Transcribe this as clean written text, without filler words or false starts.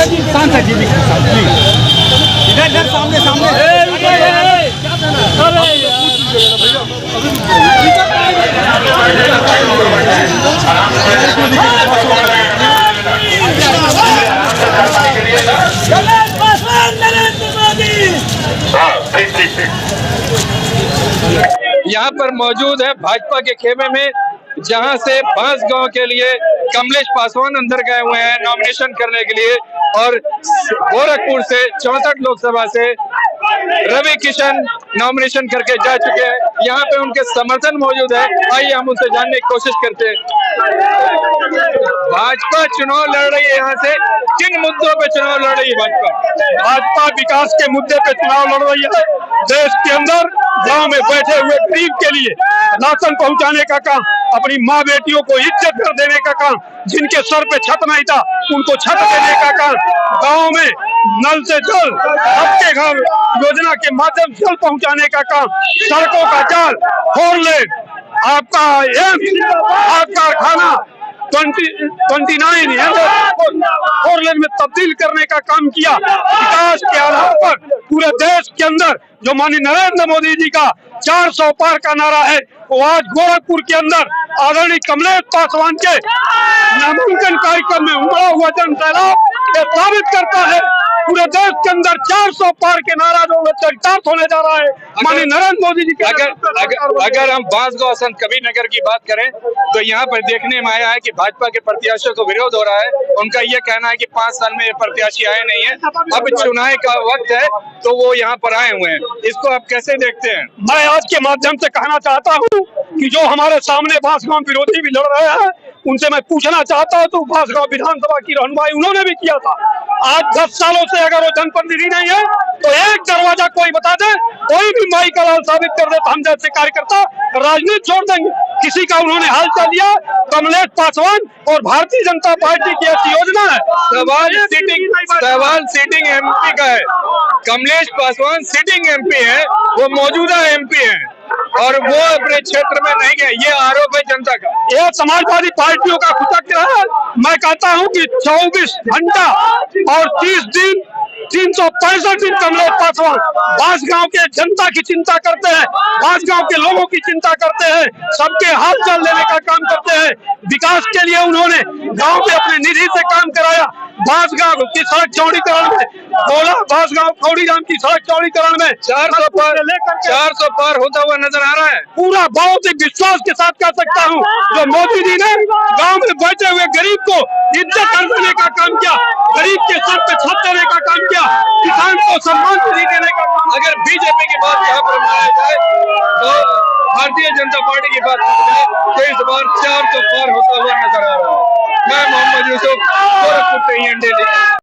सांसद जी इधर इधर सामने सामने यहाँ पर मौजूद है भाजपा के खेमे में, जहां से बांसगांव के लिए कमलेश पासवान अंदर गए हुए हैं नॉमिनेशन करने के लिए, और गोरखपुर से 64 लोकसभा से रवि किशन नॉमिनेशन करके जा चुके हैं। यहाँ पे उनके समर्थन मौजूद है, आइए हम उनसे जानने की कोशिश करते हैं। भाजपा चुनाव लड़ रही है, यहाँ से किन मुद्दों पे चुनाव लड़ रही है भाजपा? विकास के मुद्दे पे चुनाव लड़ रही है। देश के अंदर गांव में बैठे हुए गरीब के लिए राशन पहुंचाने का काम, अपनी माँ बेटियों को इज्जत कर देने का काम, जिनके सर पे छत नहीं था उनको छत देने का काम, गांव में नल से जल सबके घर योजना के माध्यम से जल पहुंचाने का काम, सड़कों का जाल, 4 लेन, आपका कारखाना 29 4 लेन में तब्दील करने का काम किया। विकास के आधार पर पूरे देश के अंदर जो माननीय नरेंद्र मोदी जी का 400 पार का नारा है, वो आज गोरखपुर के अंदर आदरणीय कमलेश पासवान के नामांकन कार्यक्रम में उमड़ा हुआ जन सैलाब ये साबित करता है। पूरे देश के अंदर 400 पार के नारा जो चरितार्थ होने जा रहा है माननीय नरेंद्र मोदी जी के। अगर हम बांसगांव संत कबीर नगर की बात करें तो यहाँ पर देखने में आया है कि भाजपा के प्रत्याशियों को विरोध हो रहा है। उनका ये कहना है कि 5 साल में ये प्रत्याशी आए नहीं है, अब चुनाव का वक्त है तो वो यहाँ पर आए हुए हैं। इसको आप कैसे देखते हैं? मैं आज के माध्यम से कहना चाहता हूँ कि जो हमारे सामने बांसगांव विरोधी भी लड़ रहे हैं, उनसे मैं पूछना चाहता हूँ तो बांसगांव विधानसभा की रहनुमाई उन्होंने भी किया था। आज 10 सालों से अगर वो जनप्रतिनिधि नहीं है तो एक दरवाजा कोई बता दे, कोई भी माई का लाल साबित कर दे तो हम जैसे कार्यकर्ता राजनीति छोड़ देंगे। किसी का उन्होंने हाल चल दिया। कमलेश पासवान और भारतीय जनता पार्टी की ऐसी योजना है। सवाल सीटिंग एमपी का है। कमलेश पासवान सिटिंग एमपी है, वो मौजूदा एमपी है और वो अपने क्षेत्र में नहीं गए, ये आरोप है जनता का। यह समाजवादी पार्टियों का कुचक्र है। मैं कहता हूं कि 24 घंटा और 30 दिन 365 दिन कमलेश पासवान बांसगांव के जनता की चिंता करते हैं, बांसगांव के लोगों की चिंता करते हैं, सबके हाथ चल लेने का काम करते हैं। विकास के लिए उन्होंने गांव में अपने निधि से काम कराया। बांसगांव की सड़क चौड़ीकरण में बोला, बांसगांव खौड़ीराम की सड़क चौड़ीकरण में 400 पार होता हुआ नजर आ रहा है। पूरा बहुत ही विश्वास के साथ कह सकता हूं, जो मोदी जी ने गांव में बैठे हुए गरीब को इज्जत कर देने का काम किया, गरीब के सर पे छत देने का काम किया, किसान को सम्मान निधि देने का काम। अगर बीजेपी की बात यहाँ पर माना जाए तो भारतीय जनता पार्टी की बात करें तो इस बार 400 पार होता हुआ नजर आ रहा है। मैं मोहम्मद यूसुफ, गोरखपुर से इंडिया।